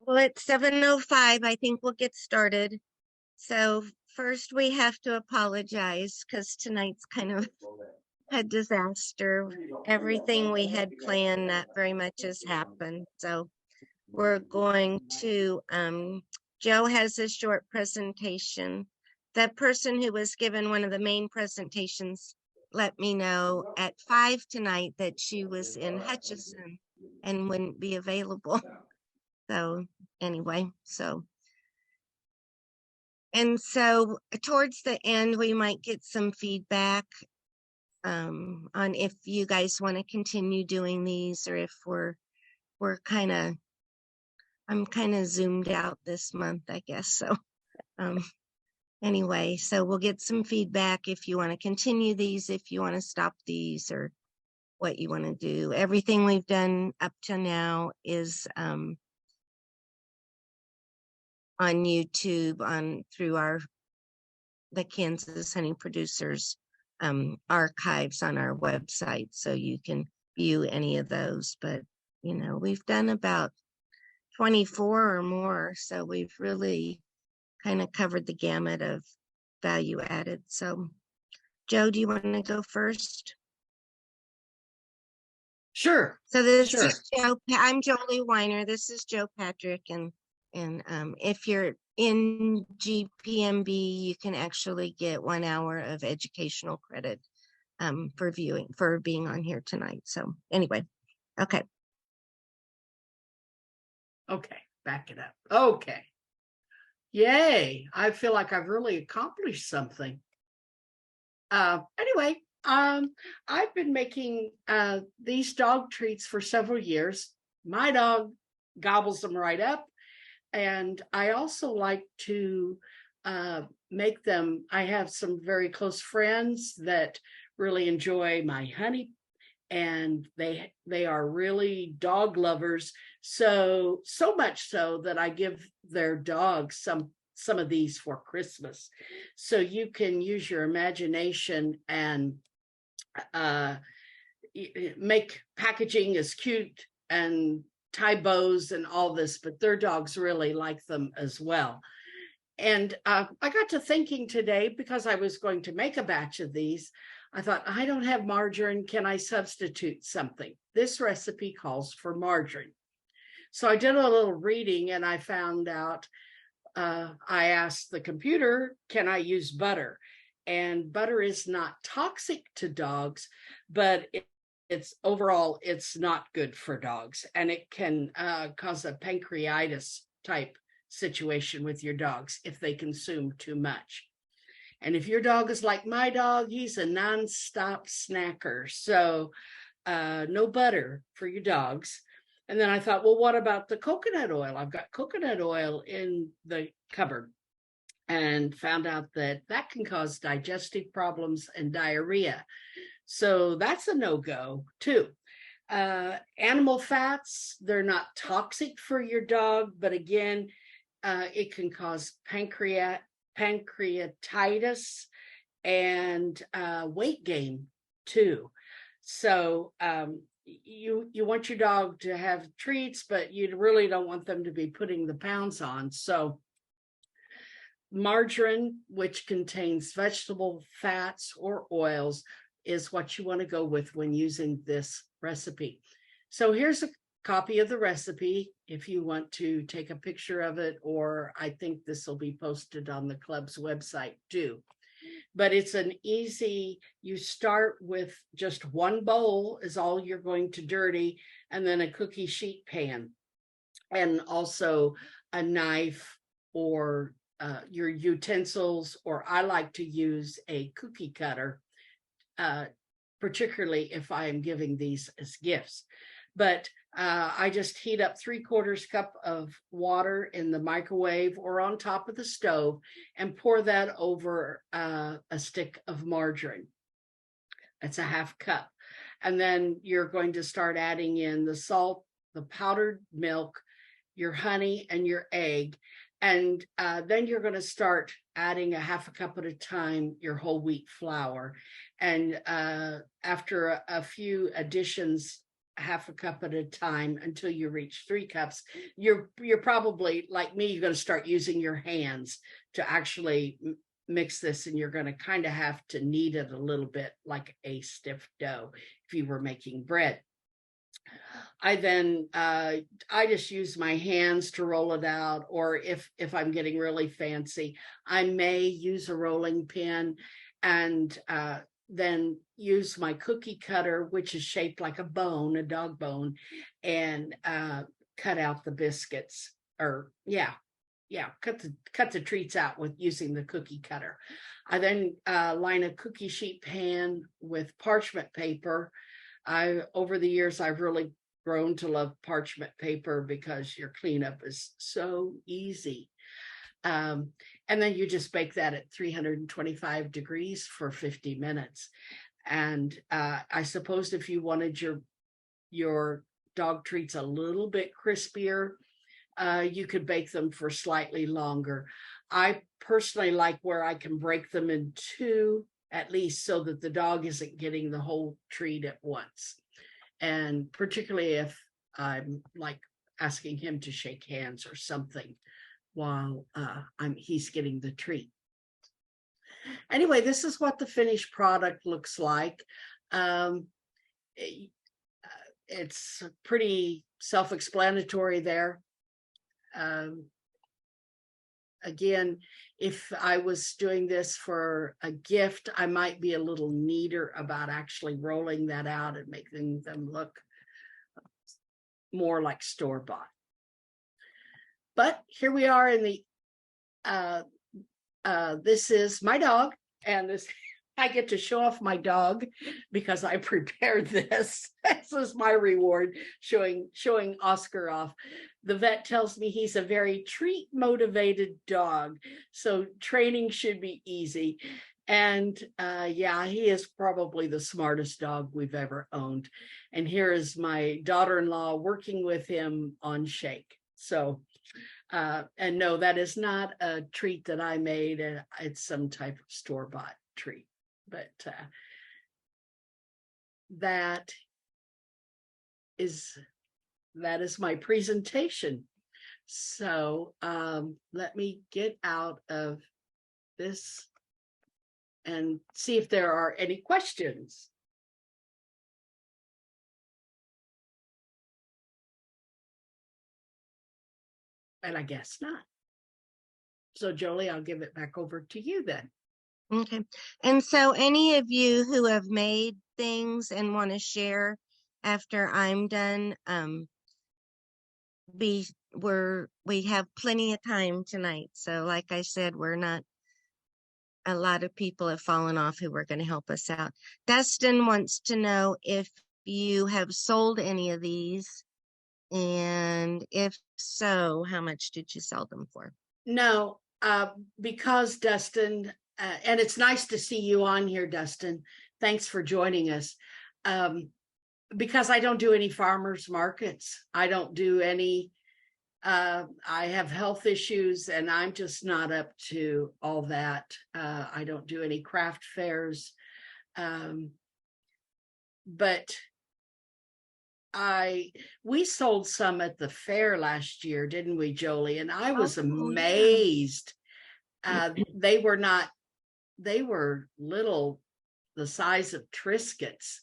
Well, it's 7:05. I think we'll get started. So first we have to apologize because tonight's kind of a disaster. Everything we had planned, not very much has happened. So we're going to, Joe has a short presentation. The person who was given one of the main presentations let me know at 5 tonight that she was in Hutchinson and wouldn't be available. So anyway, and so towards the end, we might get some feedback on if you guys want to continue doing these or if I'm kind of zoomed out this month, I guess. So anyway, so we'll get some feedback if you want to continue these, if you want to stop these or what you want to do. Everything we've done up to now is on YouTube through the Kansas Honey Producers archives on our website, so you can view any of those. But we've done about 24 or more, so we've really kind of covered the gamut of value added. So Joe, do you want to go first? Sure. So this is Joe. I'm Joli Winer. This is Joe Patrick, and if you're in GPMB, you can actually get 1 hour of educational credit for being on here tonight. So anyway, okay. Okay, back it up. Okay. Yay. I feel like I've really accomplished something. Anyway, I've been making these dog treats for several years. My dog gobbles them right up. And I also like to make them. I have some very close friends that really enjoy my honey, and they are really dog lovers. So much so that I give their dogs some of these for Christmas. So you can use your imagination and make packaging as cute and tie bows and all this, but their dogs really like them as well. And I got to thinking today, because I was going to make a batch of these, I thought, I don't have margarine. Can I substitute something? This recipe calls for margarine. So I did a little reading and I found out, I asked the computer, can I use butter? And butter is not toxic to dogs, but it's not good for dogs, and it can cause a pancreatitis type situation with your dogs if they consume too much. And if your dog is like my dog, he's a nonstop snacker. So no butter for your dogs. And then I thought, well, what about the coconut oil? I've got coconut oil in the cupboard, and found out that can cause digestive problems and diarrhea. So that's a no-go too. Animal fats, they're not toxic for your dog, but again, it can cause pancreatitis and weight gain too. So you want your dog to have treats, but you really don't want them to be putting the pounds on. So margarine, which contains vegetable fats or oils, is what you want to go with when using this recipe. So here's a copy of the recipe if you want to take a picture of it, or I think this will be posted on the club's website too. But it's an easy, you start with just one bowl is all you're going to dirty, and then a cookie sheet pan, and also a knife or your utensils, or I like to use a cookie cutter, particularly if I am giving these as gifts. But I just heat up 3/4 cup of water in the microwave or on top of the stove and pour that over a stick of margarine. That's a 1/2 cup. And then you're going to start adding in the salt, the powdered milk, your honey, and your egg. And then you're going to start adding a 1/2 cup at a time your whole wheat flour. And after a few additions half a cup at a time until you reach 3 cups. You're probably like me, you're going to start using your hands to actually mix this, and you're going to kind of have to knead it a little bit like a stiff dough if you were making bread. I then I just use my hands to roll it out, or if I'm getting really fancy, I may use a rolling pin, and then use my cookie cutter, which is shaped like a bone, a dog bone, and cut out the biscuits, or cut the treats out with using the cookie cutter. I then line a cookie sheet pan with parchment paper. Over the years, I've really grown to love parchment paper because your cleanup is so easy. And then you just bake that at 325 degrees for 50 minutes. And I suppose if you wanted your dog treats a little bit crispier, you could bake them for slightly longer. I personally like where I can break them in two at least, so that the dog isn't getting the whole treat at once. And particularly if I'm like asking him to shake hands or something while he's getting the treat. Anyway, this is what the finished product looks like. It's pretty self-explanatory there. Again, if I was doing this for a gift, I might be a little neater about actually rolling that out and making them look more like store-bought. But here we are in the, this is my dog, and this, I get to show off my dog because I prepared this. This is my reward, showing Oscar off. The vet tells me he's a very treat motivated dog, so training should be easy. And yeah, he is probably the smartest dog we've ever owned. And here is my daughter-in-law working with him on Shake. So, and no, that is not a treat that I made. It's some type of store-bought treat. But that is my presentation. So let me get out of this and see if there are any questions. And I guess not. So Joli, I'll give it back over to you then. Okay. And so any of you who have made things and want to share after I'm done, we have plenty of time tonight. So like I said, a lot of people have fallen off who were going to help us out. Dustin wants to know if you have sold any of these, and if so, how much did you sell them for? No, because Dustin, and it's nice to see you on here, Dustin. Thanks for joining us. Because I don't do any farmers markets. I don't do any, I have health issues and I'm just not up to all that. I don't do any craft fairs. But we sold some at the fair last year, didn't we, Joli? And I was amazed. Yeah. They were little, the size of Triscuits.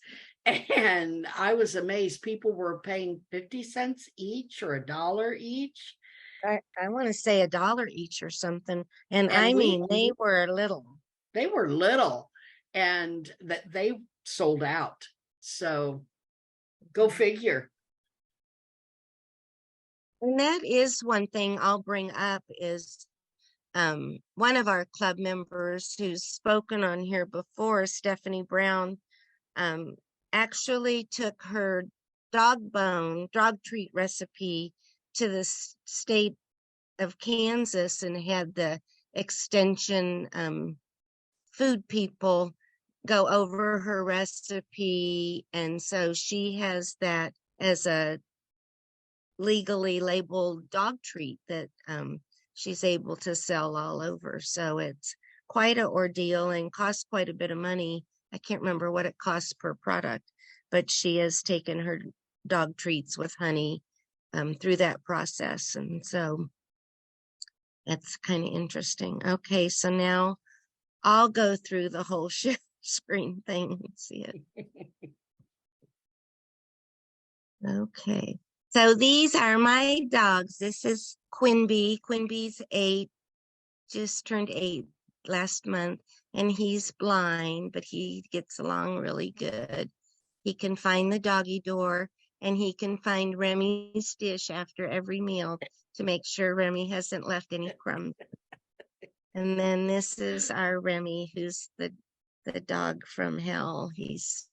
And I was amazed. People were paying 50 cents each or $1 each. I want to say $1 each or something. And I mean, they were little. They were little, and that they sold out. So go figure. And that is one thing I'll bring up is one of our club members who's spoken on here before, Stephanie Brown, actually took her dog treat recipe to the state of Kansas and had the extension food people go over her recipe. And so she has that as a legally labeled dog treat that she's able to sell all over. So it's quite an ordeal and costs quite a bit of money. I can't remember what it costs per product, but she has taken her dog treats with honey through that process. And so that's kind of interesting. Okay, so now I'll go through the whole share screen thing and see it. Okay, so these are my dogs. This is Quinby. Quinby's 8, just turned 8 last month, and he's blind, but he gets along really good. He can find the doggy door, and he can find Remy's dish after every meal to make sure Remy hasn't left any crumbs. And then this is our Remy, who's the dog from hell. He's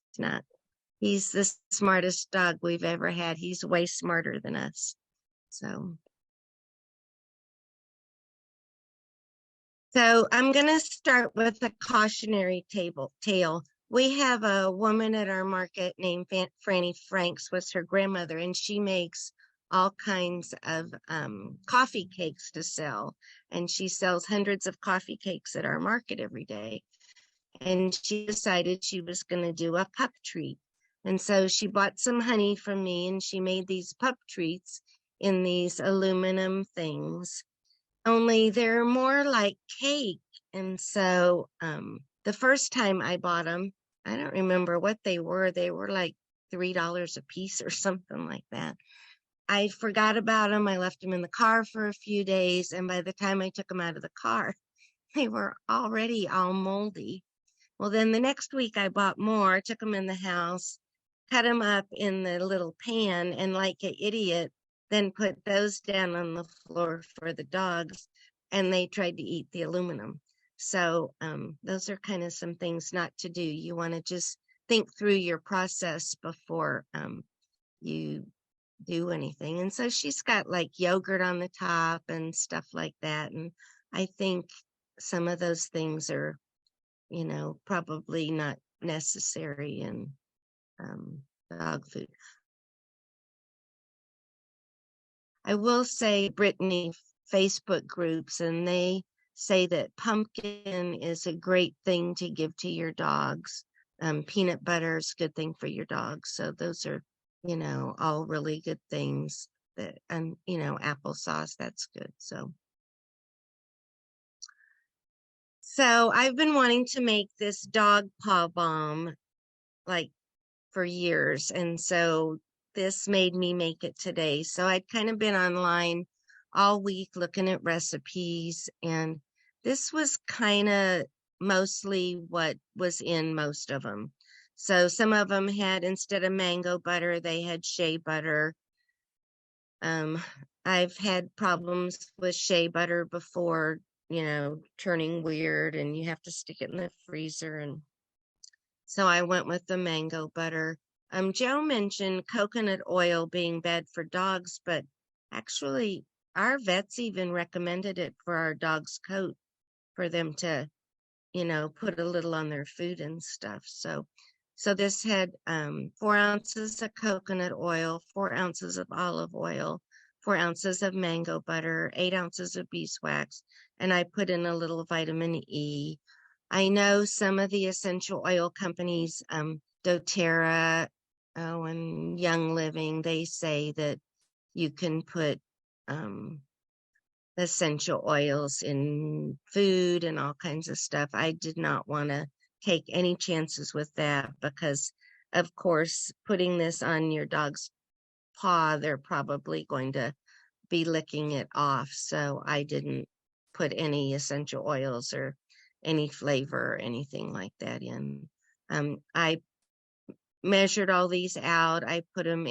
the smartest dog we've ever had. He's way smarter than us. So I'm going to start with a cautionary tale. We have a woman at our market named Franny Franks, was her grandmother, and she makes all kinds of coffee cakes to sell. And she sells hundreds of coffee cakes at our market every day. And she decided she was going to do a pup treat. And so she bought some honey from me, and she made these pup treats in these aluminum things. Only they're more like cake. And so the first time I bought them, I don't remember what they were. They were like $3 a piece or something like that. I forgot about them. I left them in the car for a few days. And by the time I took them out of the car, they were already all moldy. Well, then the next week I bought more, took them in the house, cut them up in the little pan, and like an idiot, then put those down on the floor for the dogs, and they tried to eat the aluminum. So those are kind of some things not to do. You want to just think through your process before you do anything. And so she's got like yogurt on the top and stuff like that. And I think some of those things are, probably not necessary in dog food. I will say Brittany Facebook groups, and they say that pumpkin is a great thing to give to your dogs. Peanut butter is a good thing for your dogs. So those are, all really good things that, and, applesauce, that's good. So I've been wanting to make this dog paw balm like for years. And so this made me make it today. So I'd kind of been online all week looking at recipes, and this was kind of mostly what was in most of them. So some of them had, instead of mango butter, they had shea butter. I've had problems with shea butter before, turning weird, and you have to stick it in the freezer. And so I went with the mango butter. Joe mentioned coconut oil being bad for dogs, but actually our vets even recommended it for our dog's coat for them to, put a little on their food and stuff. So this had 4 ounces of coconut oil, 4 ounces of olive oil, 4 ounces of mango butter, 8 ounces of beeswax, and I put in a little vitamin E. I know some of the essential oil companies, doTERRA, and Young Living, they say that you can put essential oils in food and all kinds of stuff. I did not want to take any chances with that because, of course, putting this on your dog's paw, they're probably going to be licking it off. So I didn't put any essential oils or any flavor or anything like that in. I measured all these out. I put them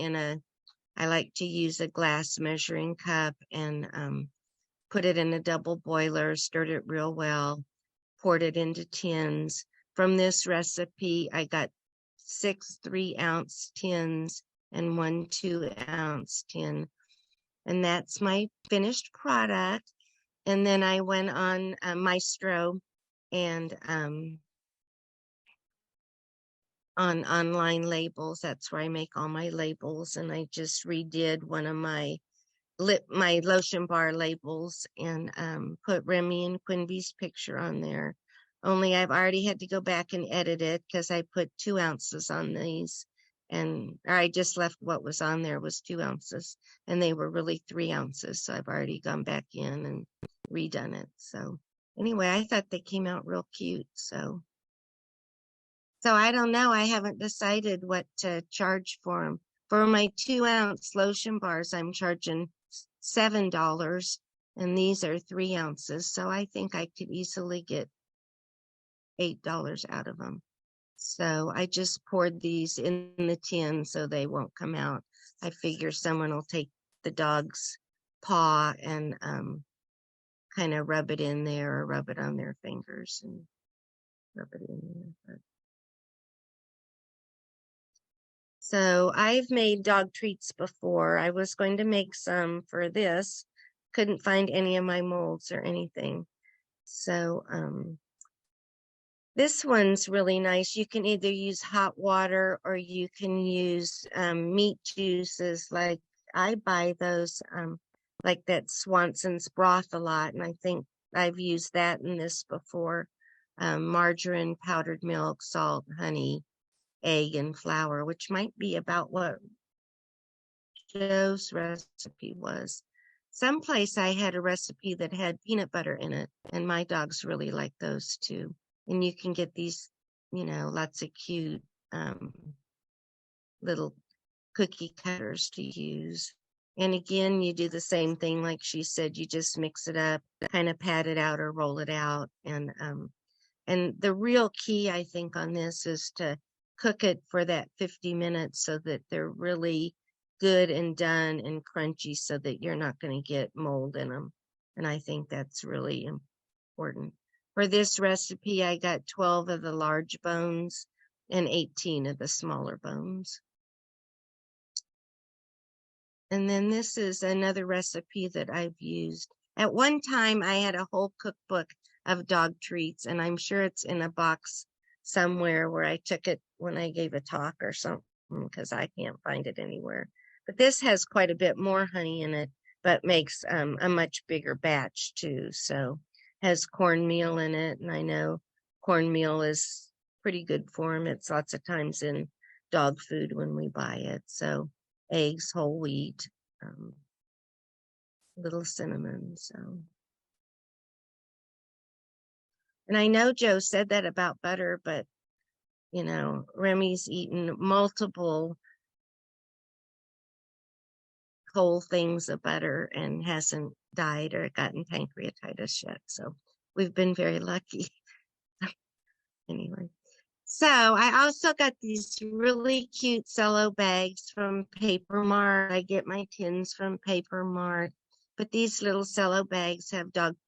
I like to use a glass measuring cup and put it in a double boiler, stirred it real well, poured it into tins. From this recipe, I got 6 3-ounce tins and 1 2-ounce tin. And that's my finished product. And then I went on Maestro and on online labels. That's where I make all my labels. And I just redid one of my lotion bar labels and put Remy and Quinby's picture on there. Only I've already had to go back and edit it because I put 2 ounces on these or I just left what was on there was 2 ounces, and they were really 3 ounces. So I've already gone back in and redone it. So anyway, I thought they came out real cute. So I don't know. I haven't decided what to charge for them. For my 2-ounce lotion bars, I'm charging $7, and these are 3 ounces. So I think I could easily get $8 out of them. So I just poured these in the tin so they won't come out. I figure someone will take the dog's paw and kind of rub it in there or rub it on their fingers and rub it in there. So I've made dog treats before. I was going to make some for this. Couldn't find any of my molds or anything. So this one's really nice. You can either use hot water or you can use meat juices. Like I buy those like that Swanson's broth a lot, and I think I've used that in this before. Margarine, powdered milk, salt, honey, egg, and flour, which might be about what Joe's recipe was. Someplace I had a recipe that had peanut butter in it, and my dogs really like those too. And you can get these, lots of cute little cookie cutters to use. And again, you do the same thing, like she said, you just mix it up, kind of pat it out or roll it out. And the real key, I think, on this is to cook it for that 50 minutes so that they're really good and done and crunchy so that you're not going to get mold in them. And I think that's really important. For this recipe, I got 12 of the large bones and 18 of the smaller bones. And then this is another recipe that I've used. At one time, I had a whole cookbook of dog treats, and I'm sure it's in a box somewhere where I took it when I gave a talk or something, because I can't find it anywhere. But this has quite a bit more honey in it, but makes a much bigger batch too. So has cornmeal in it, and I know cornmeal is pretty good for them. It's lots of times in dog food when we buy it. So eggs, whole wheat, little cinnamon. So, and I know Joe said that about butter, but Remy's eaten multiple whole things of butter and hasn't died or gotten pancreatitis yet. So we've been very lucky. Anyway, so I also got these really cute cello bags from Paper Mart. I get my tins from Paper Mart, but these little cello bags have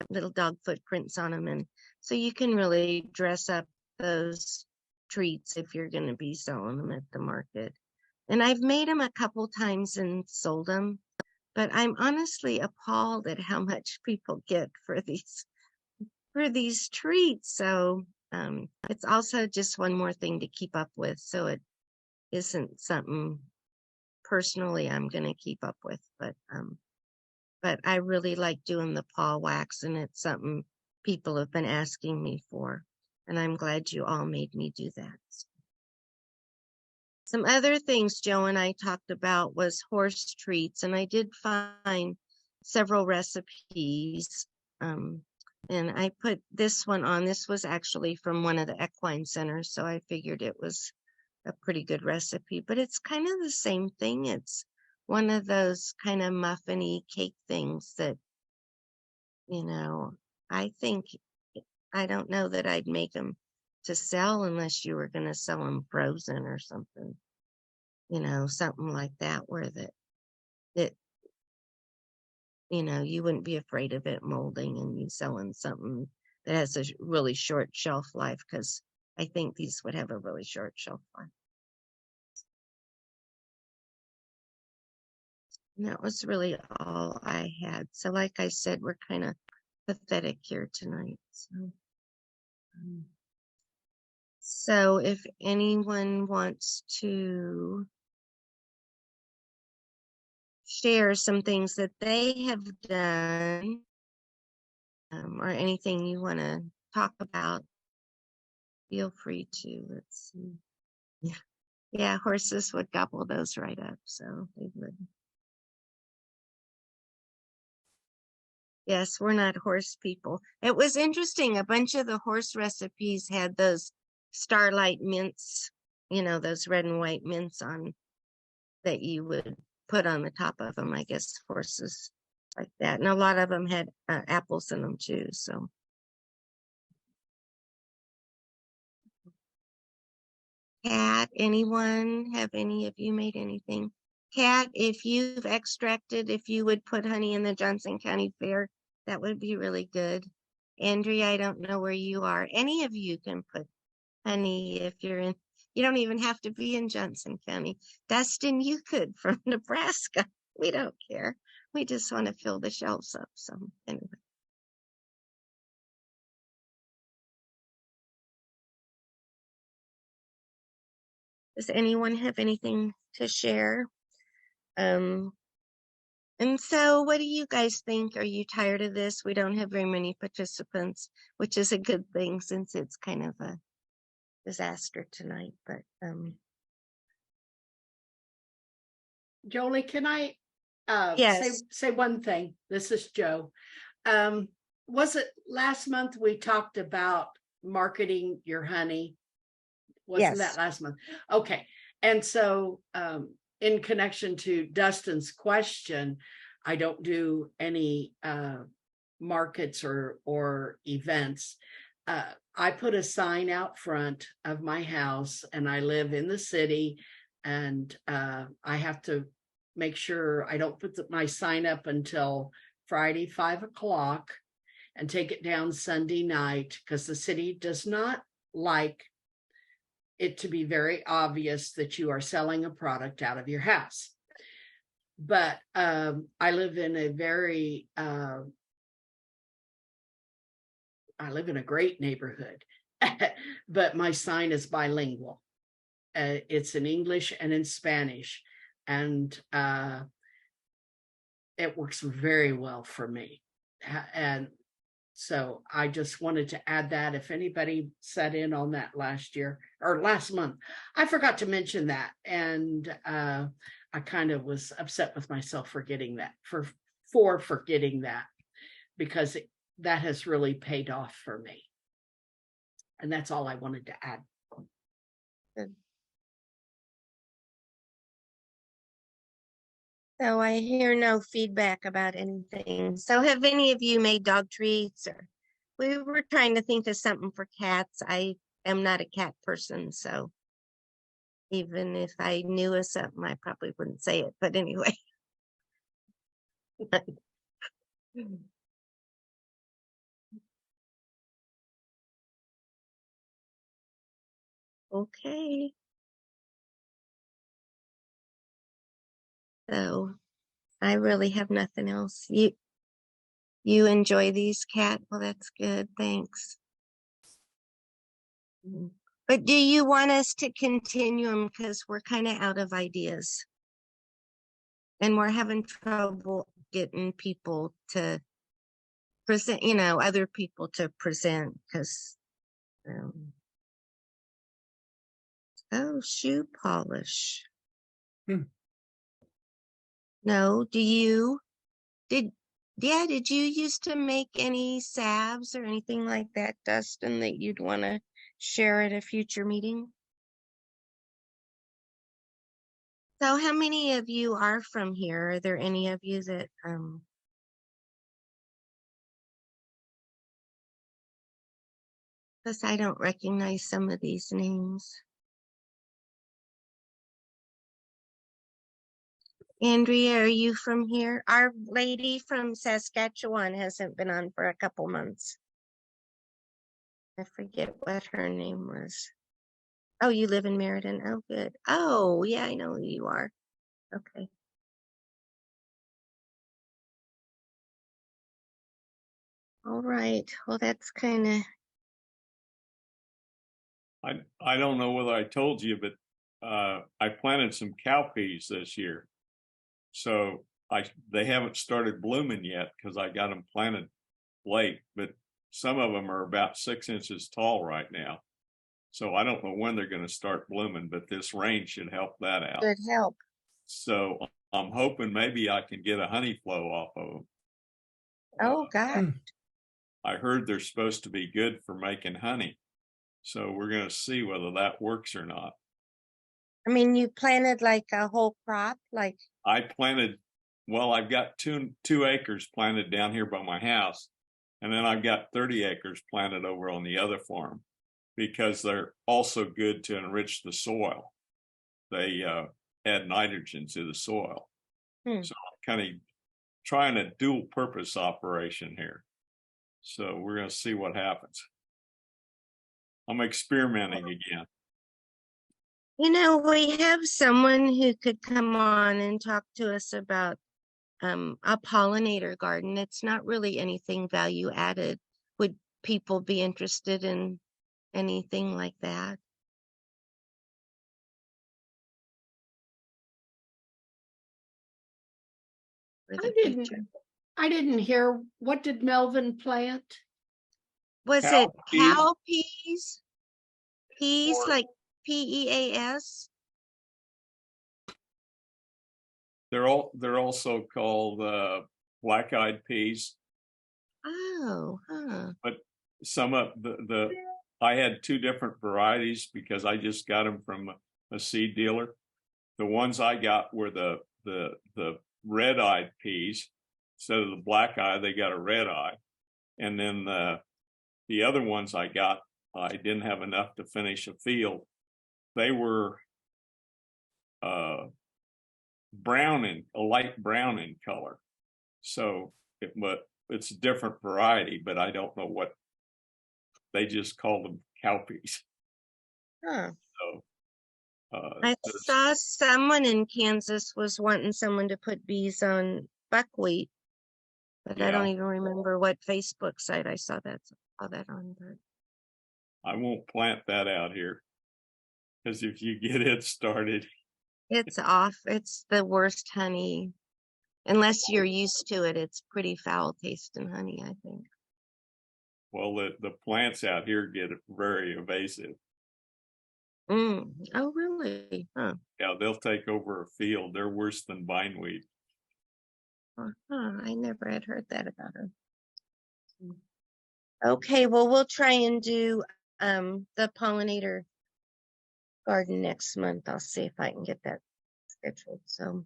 little dog footprints on them, and so you can really dress up those treats if you're going to be selling them at the market. And I've made them a couple times and sold them, but I'm honestly appalled at how much people get for these treats. So it's also just one more thing to keep up with. So it isn't something personally I'm going to keep up with, but I really like doing the paw wax, and it's something people have been asking me for, and I'm glad you all made me do that. Some other things Joe and I talked about was horse treats, and I did find several recipes. And I put this one on. This was actually from one of the equine centers, so I figured it was a pretty good recipe. But it's kind of the same thing. It's one of those kind of muffiny cake things that, I think, I don't know that I'd make them to sell unless you were going to sell them frozen or something. Something like that where you wouldn't be afraid of it molding and you selling something that has a really short shelf life, because I think these would have a really short shelf life. And that was really all I had. So like I said, we're kind of pathetic here tonight. So if anyone wants to share some things that they have done, or anything you want to talk about, feel free to. Let's see. Yeah. Yeah, horses would gobble those right up, so they would. Yes, we're not horse people. It was interesting. A bunch of the horse recipes had those starlight mints, those red and white mints on that you would put on the top of them. I guess horses like that. And a lot of them had apples in them too. So, Kat, anyone? Have any of you made anything? Kat, if you would put honey in the Johnson County Fair, that would be really good. Andrea, I don't know where you are. Any of you can put honey if you're in. You don't even have to be in Johnson County. Dustin, you could from Nebraska. We don't care. We just want to fill the shelves up. So anyway. Does anyone have anything to share? And so what do you guys think? Are you tired of this? We don't have very many participants, which is a good thing since it's kind of a disaster tonight. But Jolie, can I yes, say one thing? This is Joe. Was it last month we talked about marketing your honey? Wasn't that yes, last month? Okay. And so in connection to Dustin's question, I don't do any markets or events. I put a sign out front of my house, and I live in the city, and I have to make sure I don't put my sign up until Friday, 5 o'clock, and take it down Sunday night, because the city does not like it to be very obvious that you are selling a product out of your house. But I live in a great neighborhood, but my sign is bilingual. It's in English and in Spanish, and it works very well for me. And so I just wanted to add that if anybody sat in on that last year or last month, I forgot to mention that. And I kind of was upset with myself for forgetting that, because that has really paid off for me. And that's all I wanted to add. good. So I hear no feedback about anything. So have any of you made dog treats? Or we were trying to think of something for cats. I am not a cat person, so even if I knew of something, I probably wouldn't say it. But anyway. Okay. So I really have nothing else. You enjoy these, Cat? Well, that's good. Thanks. But do you want us to continue them? Because we're kind of out of ideas. And we're having trouble getting people to present, other people to present. Because, oh, shoe polish. No, did you used to make any salves or anything like that, Dustin, that you'd want to share at a future meeting? So how many of you are from here? Are there any of you that because I don't recognize some of these names. Andrea, are you from here? Our lady from Saskatchewan hasn't been on for a couple months. I forget what her name was. Oh, you live in Meriden. Oh, good. Oh, yeah, I know who you are. Okay. All right. Well, that's kind of. I don't know whether I told you, but I planted some cowpeas this year. So they haven't started blooming yet because I got them planted late, but some of them are about 6 inches tall right now. So I don't know when they're going to start blooming, but this rain should help that out. Good help. So I'm hoping maybe I can get a honey flow off of them. Oh, God. I heard they're supposed to be good for making honey. So we're going to see whether that works or not. I mean, you planted like a whole crop, like, I planted, well, I've got two acres planted down here by my house. And then I've got 30 acres planted over on the other farm because they're also good to enrich the soil. They add nitrogen to the soil. So I'm kind of trying a dual purpose operation here. So we're going to see what happens. I'm experimenting again. you know, we have someone who could come on and talk to us about a pollinator garden. It's not really anything value added. Would people be interested in anything like that? For the future? I didn't hear, what did Melvin plant? Was it Cowpeas. cow peas? Peas like PEAS? They're also called black-eyed peas. Oh, huh. But some of I had two different varieties because I just got them from a seed dealer. The ones I got were the red-eyed peas. Instead of the black eye, they got a red eye. And then the other ones I got, I didn't have enough to finish a field. They were a light brown in color. So, but it's a different variety, but I don't know what, they just call them cowpeas. Huh. So I saw someone in Kansas was wanting someone to put bees on buckwheat, but I don't yeah, even remember what Facebook site I saw that on. But I won't plant that out here because if you get it started, it's off. It's the worst honey. Unless you're used to it, it's pretty foul tasting honey, I think. well, the plants out here get very invasive. Oh, really? Huh. Yeah, they'll take over a field. They're worse than bindweed. Huh. I never had heard that about her. Okay, well, we'll try and do the pollinator garden next month. I'll see if I can get that scheduled. So,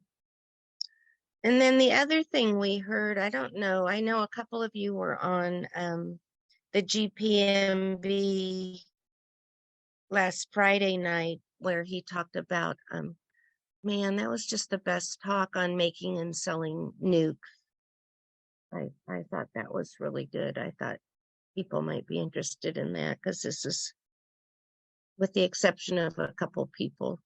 and then the other thing we heard, I don't know, I know a couple of you were on the GPMB last Friday night where he talked about man, that was just the best talk on making and selling nukes. I thought that was really good. I thought people might be interested in that because this is, with the exception of a couple people,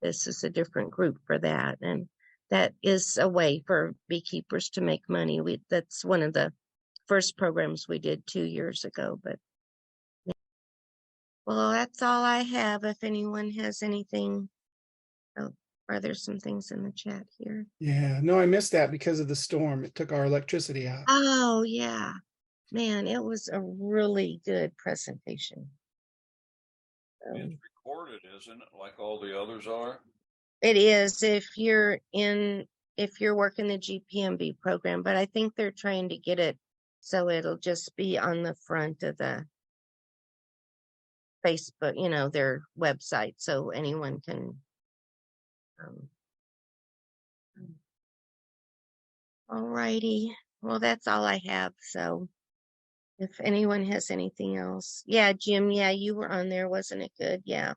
this is a different group for that. And that is a way for beekeepers to make money. That's one of the first programs we did 2 years ago. But well, that's all I have. If anyone has anything, are there some things in the chat here? Yeah, no, I missed that because of the storm. It took our electricity out. Oh, yeah. Man, it was a really good presentation. It's recorded, isn't it? Like all the others are? It is if you're working the GPMB program, but I think they're trying to get it so it'll just be on the front of the Facebook, their website, so anyone can. All righty. Well, that's all I have. So if anyone has anything else. Yeah, Jim, yeah, you were on there. Wasn't it good? Yeah.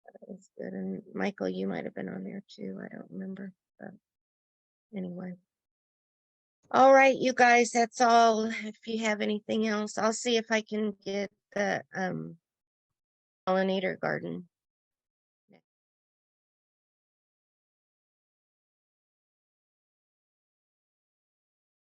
That was good. And Michael, you might have been on there too. I don't remember. But anyway. All right, you guys, that's all. If you have anything else, I'll see if I can get the pollinator garden